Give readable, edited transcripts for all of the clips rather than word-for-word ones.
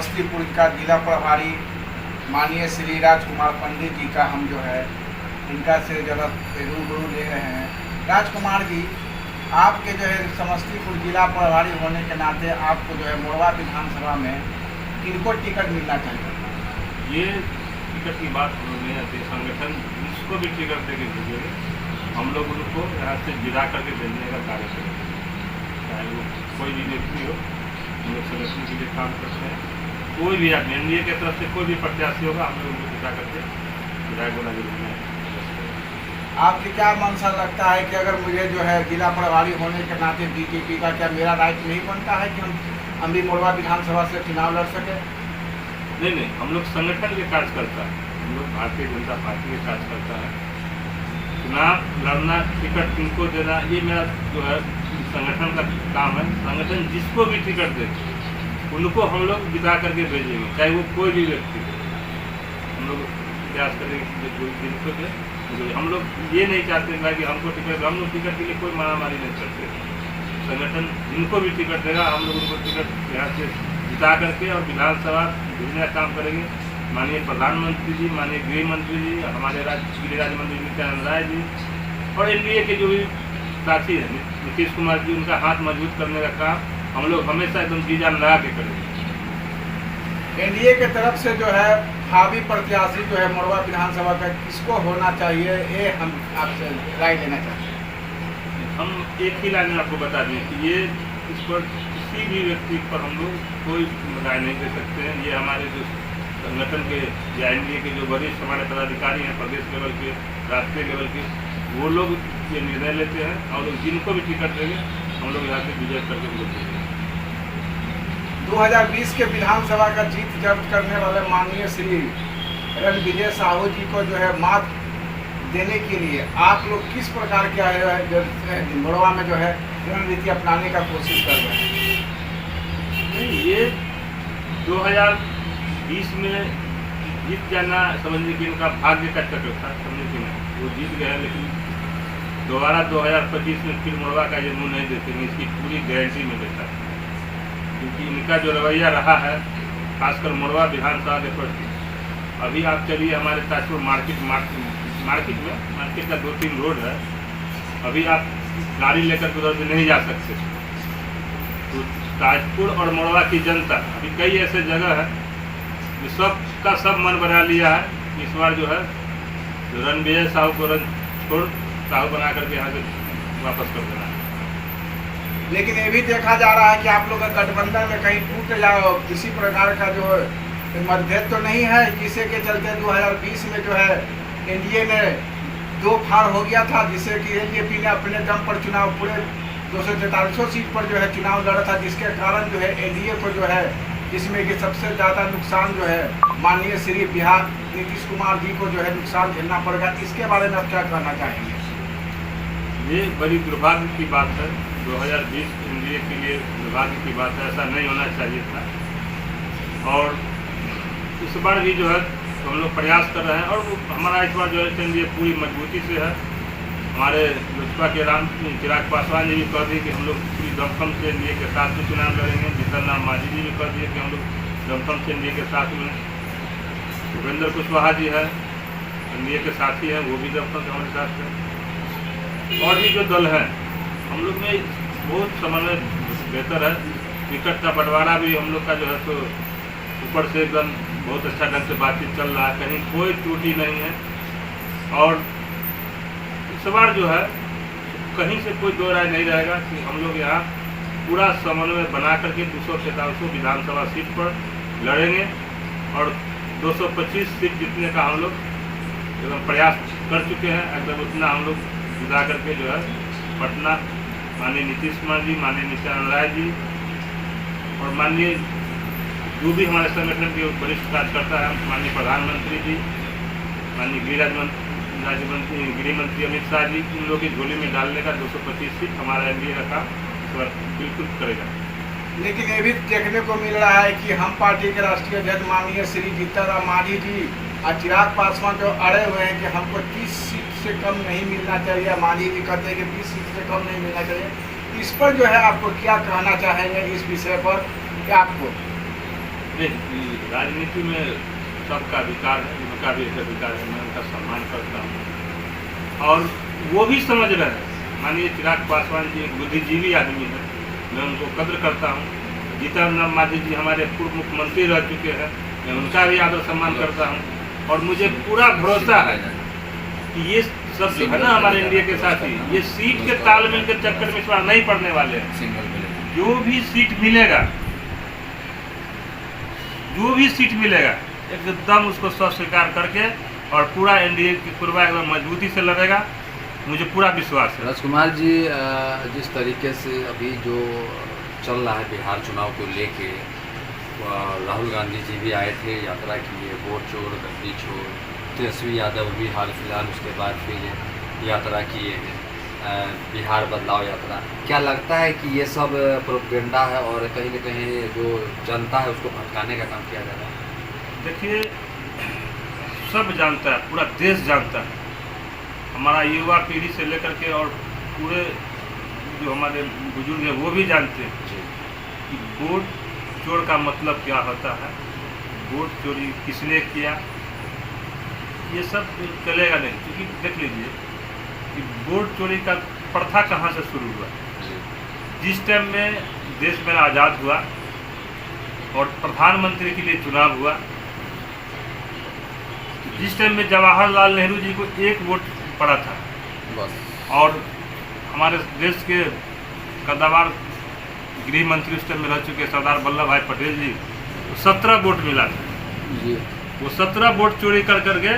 समस्तीपुर का जिला प्रभारी माननीय श्री राजकुमार पंडित जी का हम जो है इनका से जरा रूबरू ले रहे हैं। राजकुमार जी, आपके जो है समस्तीपुर जिला प्रभारी होने के नाते आपको जो है मोरवा विधानसभा में किनको टिकट मिलना चाहिए? ये टिकट की बात हम लोग नहीं आती। संगठन जिसको भी टिकट देके भेजेंगे हम लोग उनको यहाँ से विदा करके भेजने का कार्य करेंगे, चाहे वो कोई भी व्यक्ति हो। हम लोग संगठन के लिए काम करते हैं। कोई भी आदमी एनडीए की तरफ से कोई भी प्रत्याशी होगा हम लोग उनको विदा करके विधायक बना के भेजना है। आपकी क्या मंशा लगता है कि अगर मुझे जो है जिला प्रभारी होने के नाते बीजेपी का क्या मेरा राइट नहीं बनता है कि हम भी मोरवा विधानसभा से चुनाव लड़ सके? नहीं, हम लोग संगठन के कार्य करता है। हम लोग भारतीय जनता पार्टी के कार्य करता है। चुनाव लड़ना, टिकट किनको देना, ये मेरा जो है संगठन का काम है। संगठन जिसको भी टिकट दे उनको हम लोग विदा करके भेजेंगे, चाहे वो कोई भी व्यक्ति हो। हम लोग प्रयास करेंगे जिनको दे। हम लोग ये नहीं चाहते कि हमको टिकट, हम लोग टिकट के लिए कोई मारामारी नहीं करते। संगठन जिनको भी टिकट देगा हम लोग उनको टिकट यहाँ से जिता करके और विधानसभा भेजने का काम करेंगे। माननीय प्रधानमंत्री जी, माननीय गृह मंत्री जी, हमारे गृह राज्य मंत्री नित्यानंद राय जी और एनडीए के जो भी साथी हैं नीतीश कुमार जी, उनका हाथ मजबूत करने का काम हम लोग हमेशा एकदम जी जान लगा के करेंगे। एनडीए के तरफ से जो है भावी प्रत्याशी जो है मोरवा विधानसभा का किसको होना चाहिए, ये हम आपसे राय लेना चाहते हैं। हम एक ही लाइन में आपको बता दें कि ये इस पर किसी भी व्यक्ति पर हम लोग कोई राय नहीं दे सकते हैं। ये हमारे जो संगठन के या एनडीए के जो वरिष्ठ हमारे पदाधिकारी हैं प्रदेश लेवल के, राष्ट्रीय लेवल के, वो लोग ये निर्णय लेते हैं और जिनको भी टिकट देंगे हम लोग यहाँ से विजय करके उनको देंगे। 2020 के विधानसभा का जीत दर्ज करने वाले माननीय श्री रणविजय साहू जी को जो है मात देने के लिए आप लोग किस प्रकार के मोरवा में जो है रणनीति अपनाने का कोशिश कर रहे हैं? ये 2020 में जीत जाना समझने की इनका भाग्य का चक्र था, समझे कि नहीं। वो जीत गए, लेकिन दोबारा 2025 में फिर मोरवा का ये मुँह नहीं देते, इसकी पूरी गारंटी में देता है। क्योंकि इनका जो रवैया रहा है खासकर मोरवा विधानसभा के प्रति। अभी आप चलिए हमारे ताजपुर मार्केट का 2-3 रोड है, अभी आप गाड़ी लेकर उधर से नहीं जा सकते। तो ताजपुर और मोरवा की जनता अभी कई ऐसे जगह है जो सबका सब मन बना लिया है कि इस बार जो है रणविजय साहू को छोड़ साहू बना करके यहाँ से वापस कर देना है। लेकिन ये भी देखा जा रहा है कि आप लोग का गठबंधन में कहीं टूट जाओ, किसी प्रकार का जो मतभेद तो नहीं है, जिससे के चलते 2020 में जो है एनडीए ने 2 फाड़ हो गया था, जिससे कि एलजेपी ने अपने दम पर चुनाव पूरे 243 सीट पर जो है चुनाव लड़ा था, जिसके कारण जो है एनडीए को जो है इसमें कि सबसे ज़्यादा नुकसान जो है माननीय श्री बिहार नीतीश कुमार जी को जो है नुकसान झेलना पड़ेगा। इसके बारे में आप क्या कहना चाहेंगे? ये बड़ी दुर्भाग्य की बात है। 2020 एनडीए के लिए दुर्भाग्य की बात है, ऐसा नहीं होना चाहिए था। और इस बार भी जो है हम लोग प्रयास कर रहे हैं और हमारा इस बार जो है एनडीए पूरी मजबूती से है। हमारे लोजपा के चिराग पासवान जी भी कह दिए कि हम लोग पूरी दमखम से एनडीए के साथ में चुनाव लड़ेंगे। जीतन राम मांझी जी भी कह दिए कि हम लोग दमखम से एनडीए के साथ में। भूपेंद्र कुशवाहा जी है एनडीए के साथी हैं, वो भी दमखम से हमारे साथ हैं। और भी जो दल हैं हम लोग में बहुत समन्वय बेहतर है। टिकट का बंटवारा भी हम लोग का जो है तो ऊपर से एकदम बहुत अच्छा ढंग से बातचीत चल रहा है, कहीं कोई त्रुटि नहीं है। और इस बार जो है कहीं से कोई दो राय नहीं रहेगा कि हम लोग यहाँ पूरा समन्वय बना करके 243 विधानसभा सीट पर लड़ेंगे और 225 सीट जीतने का हम लोग एकदम प्रयास कर चुके हैं। एकदम उतना हम लोग विदा करके जो है पटना माननीय नीतीश कुमार जी, माननीय नित्यानंद राय जी और माननीय जो भी हमारे संगठन के वरिष्ठ कार्यकर्ता हैं, माननीय प्रधानमंत्री जी, माननीय गृह मंत्री अमित शाह जी, इन लोगों की झोली में डालने का 225 सीट हमारा एनडीए का काम इस बार बिल्कुल करेगा। लेकिन ये भी देखने को मिल रहा है कि हम पार्टी के राष्ट्रीय अध्यक्ष माननीय श्री जीतन राम मांझी जी और चिराग पासवान जो अड़े हुए हैं कि हमको 30 सीट से कम नहीं मिलना चाहिए। मांझी जी कहते हैं कि 20 सीट से कम नहीं मिलना चाहिए। इस पर जो है आपको क्या कहना चाहेंगे इस विषय पर कि आपको? नहीं, राजनीति में सबका अधिकार है, उनका भी एक अधिकार है, मैं उनका सम्मान करता हूँ और वो भी समझ रहे हैं। माननीय चिराग पासवान जी एक बुद्धिजीवी आदमी है, मैं उनको कद्र करता हूँ। जीतन राम मांझी जी हमारे पूर्व मुख्यमंत्री रह चुके हैं, मैं उनका भी आदर सम्मान करता हूँ और मुझे पूरा भरोसा है कि ये सब जो है ना हमारे इंडिया के साथी, ये सीट के तालमेल के चक्कर में इस बार नहीं पड़ने वाले हैं। जो भी सीट मिलेगा एकदम उसको स्वीकार करके और पूरा एनडीए की पूर्वा एकदम मजबूती से लड़ेगा, मुझे पूरा विश्वास है। राजकुमार जी, जिस तरीके से अभी जो चल रहा है बिहार चुनाव को लेके, राहुल गांधी जी भी आए थे, यात्रा किए, वोट चोर गद्दी चोर, तेजस्वी यादव भी हाल फिलहाल उसके बाद फिर यात्रा किए हैं, बिहार बदलाव यात्रा। क्या लगता है कि ये सब प्रोपेगेंडा है और कहीं न कहीं जो जनता है उसको भटकाने का काम किया जा रहा है? देखिए, सब जानता है, पूरा देश जानता है, हमारा युवा पीढ़ी से लेकर के और पूरे जो हमारे बुजुर्ग हैं वो भी जानते हैं कि वोट चोर का मतलब क्या होता है, वोट चोरी किसने किया, ये सब चलेगा नहीं। क्योंकि देख लीजिए कि वोट चोरी का प्रथा कहाँ से शुरू हुआ। जिस टाइम में देश में आज़ाद हुआ और प्रधानमंत्री के लिए चुनाव हुआ, जिस टाइम में जवाहरलाल नेहरू जी को एक वोट पड़ा था बस, और हमारे देश के कद्दावर गृह मंत्री उस टाइम में रह चुके सरदार वल्लभ भाई पटेल जी, 17 वोट मिला था जी। वो 17 वोट चोरी कर करके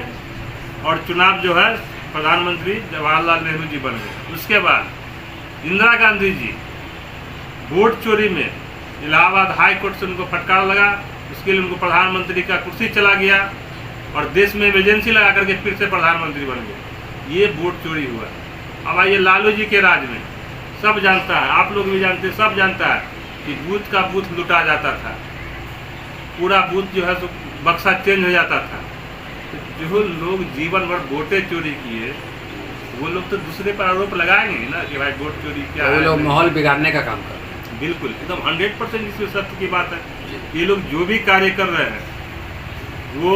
और चुनाव जो है प्रधानमंत्री जवाहरलाल नेहरू जी बन गए। उसके बाद इंदिरा गांधी जी वोट चोरी में इलाहाबाद हाई कोर्ट से उनको फटकार लगा, उसके लिए उनको प्रधानमंत्री का कुर्सी चला गया और देश में इमरजेंसी लगा करके फिर से प्रधानमंत्री बन गए। ये वोट चोरी हुआ। अब आइए लालू जी के राज में, सब जानता है, आप लोग भी जानते हैं, सब जानता है कि बूथ का बूथ लुटा जाता था, पूरा बूथ जो है तो बक्सा चेंज हो जाता था। तो जो लोग जीवन भर वोटें चोरी किए वो लोग तो दूसरे पर आरोप लगाएंगे ना कि भाई वोट चोरी क्या है। वो लोग माहौल बिगाड़ने का काम कर रहे हैं। बिल्कुल, एकदम 100% इसमें सत्य की बात है। ये लोग जो भी कार्य कर रहे हैं वो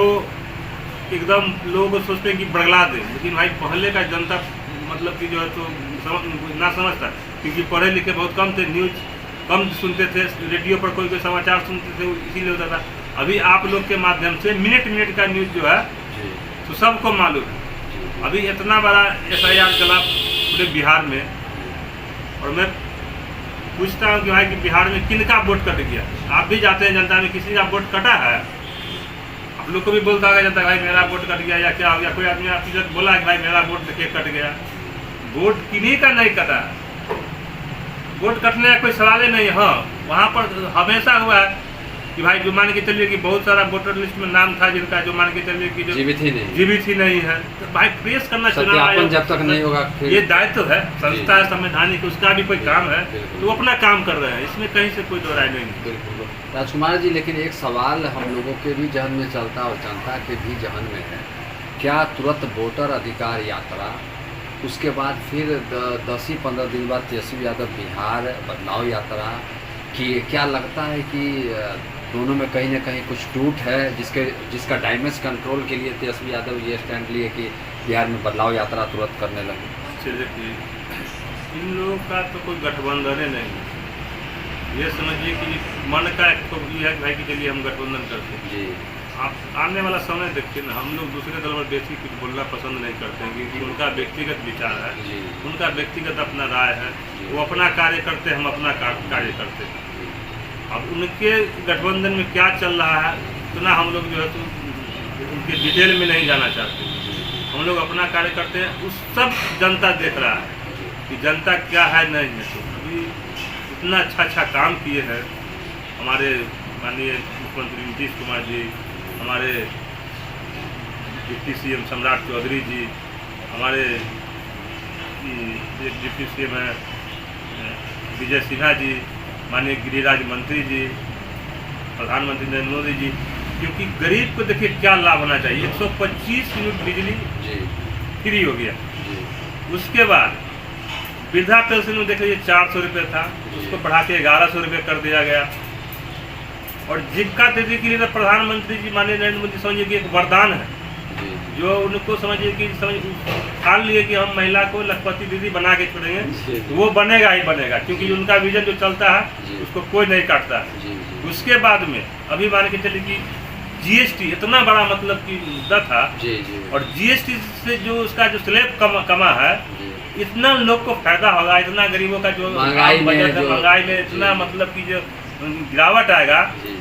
एकदम लोगों को सोचते हैं कि बगला दें, लेकिन भाई पहले का जनता मतलब कि जो है तो ना समझता, क्योंकि पढ़े लिखे बहुत कम थे, न्यूज़ कम सुनते थे, रेडियो पर कोई कोई समाचार सुनते थे, इसीलिए होता था। अभी आप लोग के माध्यम से मिनट मिनट का न्यूज़ जो है तो सबको मालूम है। अभी इतना बड़ा FIR चला पूरे बिहार में और मैं पूछता हूँ कि भाई कि बिहार में किनका वोट कट गया। आप भी जाते हैं जनता में, किसी का वोट कटा है? आप लोग को भी बोलता होगा जनता भाई मेरा वोट कट गया या क्या हो गया। कोई आदमी आपकी बोला कि भाई मेरा वोट देखिए कट गया। वोट किन्हीं का नहीं कटा, वोट कटने का कोई सवाल ही नहीं है। हाँ, वहाँ पर हमेशा हुआ है कि भाई जो मान के चलिए कि बहुत सारा वोटर लिस्ट में नाम था जिनका जो मान के चलिए कि जो जीवित ही नहीं है, तो भाई प्रेस करना चुनाव जब तक नहीं होगा ये दायित्व है, संस्था है संवैधानिक, उसका भी कोई काम है, तो वो अपना काम कर रहे हैं, इसमें कहीं से कोई दो राय नहीं। राजकुमार जी, लेकिन एक सवाल हम लोगों के भी जहन में चलता और जनता के भी जहन में है, क्या तुरंत वोटर अधिकार यात्रा, उसके बाद फिर 10 ही 15 दिन बाद तेजस्वी यादव बिहार बदलाव यात्रा की, क्या लगता है कि दोनों में कहीं ना कहीं कुछ टूट है जिसका डैमेज कंट्रोल के लिए तेजस्वी यादव ये स्टैंड लिए कि बिहार में बदलाव यात्रा तुरंत करने लगे? देखिए, इन लोगों का तो कोई गठबंधन ही नहीं है। ये समझिए कि मन का एक तो ये है भाई कि चलिए हम गठबंधन करते हैं जी। आप आने वाला समय देखिए ना, हम लोग दूसरे दल में बेसिक कुछ बोलना पसंद नहीं करते हैं क्योंकि उनका व्यक्तिगत विचार है, उनका व्यक्तिगत अपना राय है, वो अपना कार्य करते हैं, हम अपना कार्य करते हैं। अब उनके गठबंधन में क्या चल रहा है इतना हम लोग जो है तो उनके डिटेल में नहीं जाना चाहते। हम लोग अपना कार्य करते हैं, उस सब जनता देख रहा है कि जनता क्या है नहीं है। तो अभी इतना अच्छा काम किए हैं हमारे माननीय मुख्यमंत्री नीतीश कुमार जी, हमारे डिप्टी CM सम्राट चौधरी जी, हमारे डिप्टी CM हैं विजय सिन्हा जी, माननीय गृहराज्य मंत्री जी, प्रधानमंत्री नरेंद्र मोदी जी। क्योंकि गरीब को देखिए क्या लाभ होना चाहिए। 125 यूनिट बिजली फ्री हो गया। उसके बाद वृद्धा पेंशन में देख लीजिए 400 रुपये था, उसको बढ़ा के 1100 रुपये कर दिया गया। और जीविका दीदी के लिए तो प्रधानमंत्री जी माननीय नरेंद्र मोदी समझिए कि एक वरदान है, जी जो उनको समझिए कि ठान लिए कि हम महिला को लखपति दीदी बना के छोड़ेंगे, जी। तो वो बनेगा ही बनेगा, क्योंकि उनका विजन जो चलता है जी। उसको कोई नहीं काटता। जी जी उसके बाद में अभी मान के चलिए कि जीएसटी इतना बड़ा मतलब कि मुद्दा था, जी जी और जीएसटी से जो उसका जो स्लैब कमा है, जी इतना लोग को फायदा होगा, इतना गरीबों का जो महंगाई में बजट है, जो- महंगाई में इतना जी। मतलब कि जो गिरावट आएगा, जी जी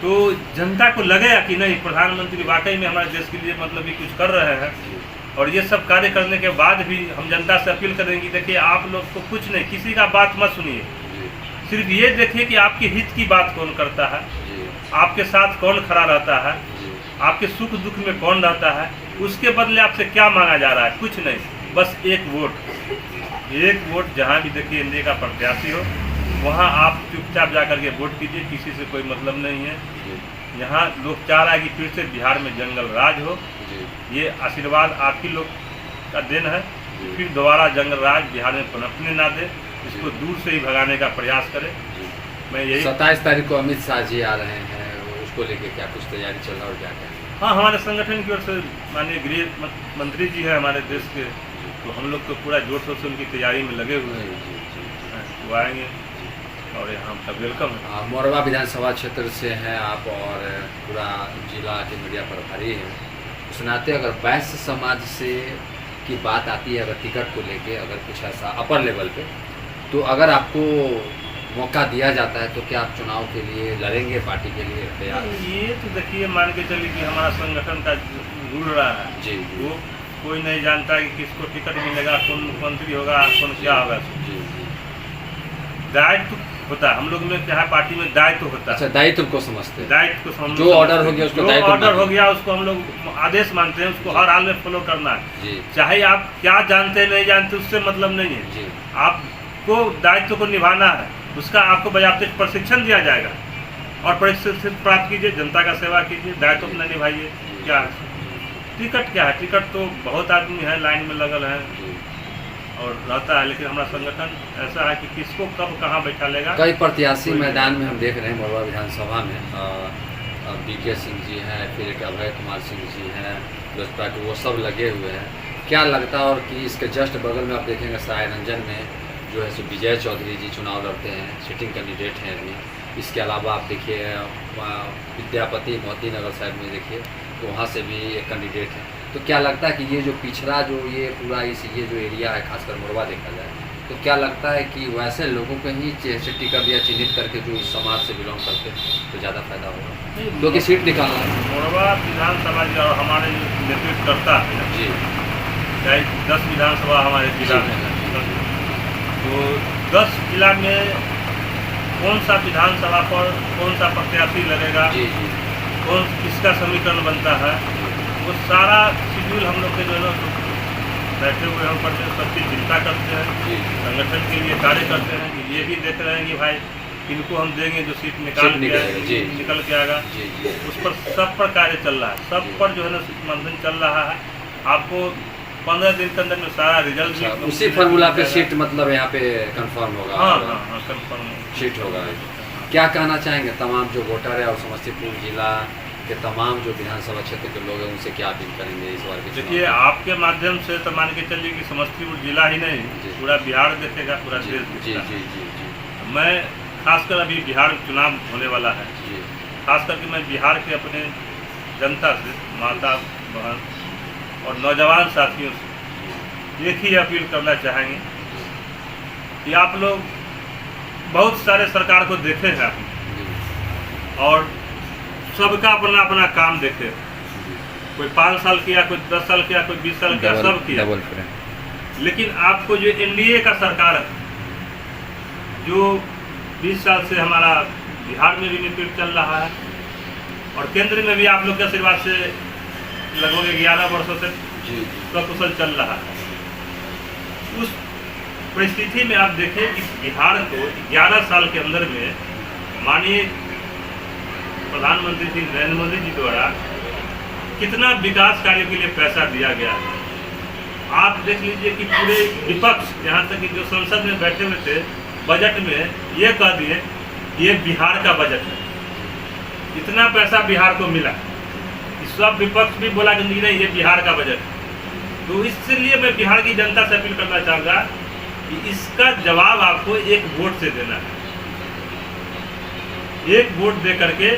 तो जनता को लगेगा कि नहीं प्रधानमंत्री वाकई में हमारे देश के लिए मतलब कि कुछ कर रहे हैं। और ये सब कार्य करने के बाद भी हम जनता से अपील करेंगे कि देखिए आप लोग को कुछ नहीं, किसी का बात मत सुनिए, सिर्फ ये देखिए कि आपके हित की बात कौन करता है, जी आपके साथ कौन खड़ा रहता है, जी आपके सुख दुख में कौन रहता है, उसके बदले आपसे क्या मांगा जा रहा है, कुछ नहीं, बस एक वोट जहाँ भी देखिए एनडीए का प्रत्याशी हो वहाँ आप चुपचाप जा करके वोट कीजिए, किसी से कोई मतलब नहीं है। यहाँ लोग चाह रहा है कि फिर से बिहार में जंगल राज हो, जी ये आशीर्वाद आप ही लोग का देन है, फिर दोबारा जंगल राज बिहार में पनपने ना दे, इसको दूर से ही भगाने का प्रयास करें। मैं यही 27 तारीख को अमित शाह जी आ रहे हैं, उसको लेके क्या कुछ तैयारी चल रहा है और क्या क्या? हाँ, हमारे संगठन की ओर से माननीय गृह मंत्री जी हैं हमारे देश के, तो हम लोग तो पूरा जोर शोर से उनकी तैयारी में लगे हुए हैं, वो आएंगे और यहाँ का वेलकम है। मोरवा विधानसभा क्षेत्र से हैं आप और पूरा जिला के मीडिया प्रभारी हैं, उस नाते अगर वैश्य समाज से की बात आती है, अगर टिकट को लेके अगर कुछ ऐसा अपर लेवल पे, तो अगर आपको मौका दिया जाता है तो क्या आप चुनाव के लिए लड़ेंगे, पार्टी के लिए तैयार? ये तो देखिए मान के चलिए कि हमारा संगठन का रूल रहा है, जी जी वो कोई नहीं जानता कि किसको टिकट मिलेगा, कौन मुख्यमंत्री होगा, कौन क्या होगा। जी जी दायित्व होता है हम लोग में, क्या है पार्टी में दायित्व होता अच्छा, है, दायित्व को समझते हैं, दायित्व को हम जो लोग ऑर्डर समझते हो गया हैं। उसको जो दायित्व ऑर्डर हो मानते गया उसको हम लोग आदेश मानते हैं, उसको हर हाल में फॉलो करना है, जी चाहे आप क्या जानते हैं नहीं जानते उससे मतलब नहीं है। जी आपको दायित्व को निभाना है, उसका आपको बाकायदे प्रशिक्षण दिया जाएगा और प्रशिक्षण प्राप्त कीजिए, जनता का सेवा कीजिए, दायित्व अपना निभाइए। क्या है टिकट, क्या है टिकट तो बहुत आदमी है लाइन में लगल है जी। और रहता है, लेकिन हमारा संगठन ऐसा है कि किसको कब कहाँ बैठा लेगा। कई प्रत्याशी मैदान में हम देख रहे हैं मोरवा विधानसभा में, बीके सिंह जी हैं, फिर एक अभय कुमार सिंह जी हैं, लोजपा के, वो सब लगे हुए हैं। क्या लगता है, और कि इसके जस्ट बगल में आप देखेंगे सराय रंजन में जो है सो विजय चौधरी जी चुनाव लड़ते हैं, सिटिंग कैंडिडेट हैं अभी। इसके अलावा आप देखिए विद्यापति मोती नगर साइड में देखिए, तो वहाँ से भी एक कैंडिडेट है। तो क्या लगता है कि ये जो पिछड़ा जो ये पूरा ये जो एरिया है, खासकर मोरवा देखा जाए, तो क्या लगता है कि वैसे लोगों को ही जैसे टिकट या चिन्हित करके जो इस समाज से बिलोंग करते हैं तो ज़्यादा फायदा होगा, क्योंकि सीट निकालना है। मोरवा विधानसभा जो हमारे नेतृत्व करता है जी, चाहे 10 विधानसभा हमारे जिला में है, तो 10 जिला में कौन सा विधानसभा पर कौन सा प्रत्याशी लगेगा, जी जी कौन किसका समीकरण बनता है, वो सारा शेड्यूल हम लोग के जो है ना बैठे हुए हम पर सबकी चिंता करते हैं, जी संगठन के लिए कार्य करते हैं कि ये भी देख रहे हैं कि भाई इनको हम देंगे जो सीट निकाल सीट के निकलेगा, जी। निकल के आएगा, जी जी उस पर सब पर कार्य चल रहा है, सब पर जो है ना मंथन चल रहा है। आपको 15 दिन के अंदर में सारा रिजल्ट भी अच्छा, उसी फार्मूला पे सीट मतलब यहाँ पे कंफर्म होगा? हाँ हाँ हाँ कंफर्म सीट होगा। क्या कहना चाहेंगे तमाम जो वोटर है और समस्तीपुर जिला के तमाम जो विधानसभा क्षेत्र के लोग हैं, उनसे क्या अपील करेंगे इस बार के देखिए चुनाव आपके माध्यम से तो मान के चलिए कि समस्तीपुर जिला ही नहीं जी। पूरा बिहार देखेगा, पूरा में? देश जी देखेगा। जी जी जी मैं खासकर अभी बिहार में चुनाव होने वाला है, जी खास करके मैं बिहार के अपने जनता से, माता बहन और नौजवान साथियों से एक ही अपील करना चाहेंगे कि आप लोग बहुत सारे सरकार को देखे हैं आपने जी और सबका अपना अपना काम देखे, कोई 5 साल किया, कोई 10 साल किया, कोई 20 साल किया, सब किया। लेकिन आपको जो एनडीए का सरकार है जो 20 साल से हमारा बिहार में भी नेतृत्व चल रहा है और केंद्र में भी आप लोग के आशीर्वाद से लगभग 11 वर्षों से जी सकुशल चल रहा है। उस परिस्थिति में आप देखें कि बिहार को 11 साल के अंदर में माननीय प्रधानमंत्री श्री नरेंद्र मोदी जी द्वारा कितना विकास कार्यों के लिए पैसा दिया गया है। आप देख लीजिए कि पूरे विपक्ष यहाँ तक कि जो संसद में बैठे हुए थे बजट में ये कह दिए ये बिहार का बजट है, इतना पैसा बिहार को मिला, सब विपक्ष भी बोला कि नहीं ये बिहार का बजट है। तो इसलिए मैं बिहार की जनता से अपील करना चाहूँगा कि इसका जवाब आपको एक वोट से देना है। एक वोट दे करके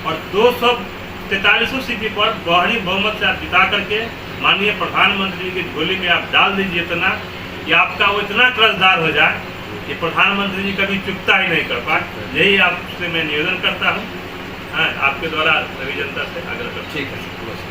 और 243 सीट पर गहरी बहुमत से आप जिता करके माननीय प्रधानमंत्री की झोली में आप डाल दीजिए इतना कि आपका वो इतना कर्जदार हो जाए कि प्रधानमंत्री जी कभी चुकता ही नहीं कर पाए। यही आपसे मैं निवेदन करता हूँ, आपके द्वारा सभी जनता से आग्रह करता हूँ। ठीक है।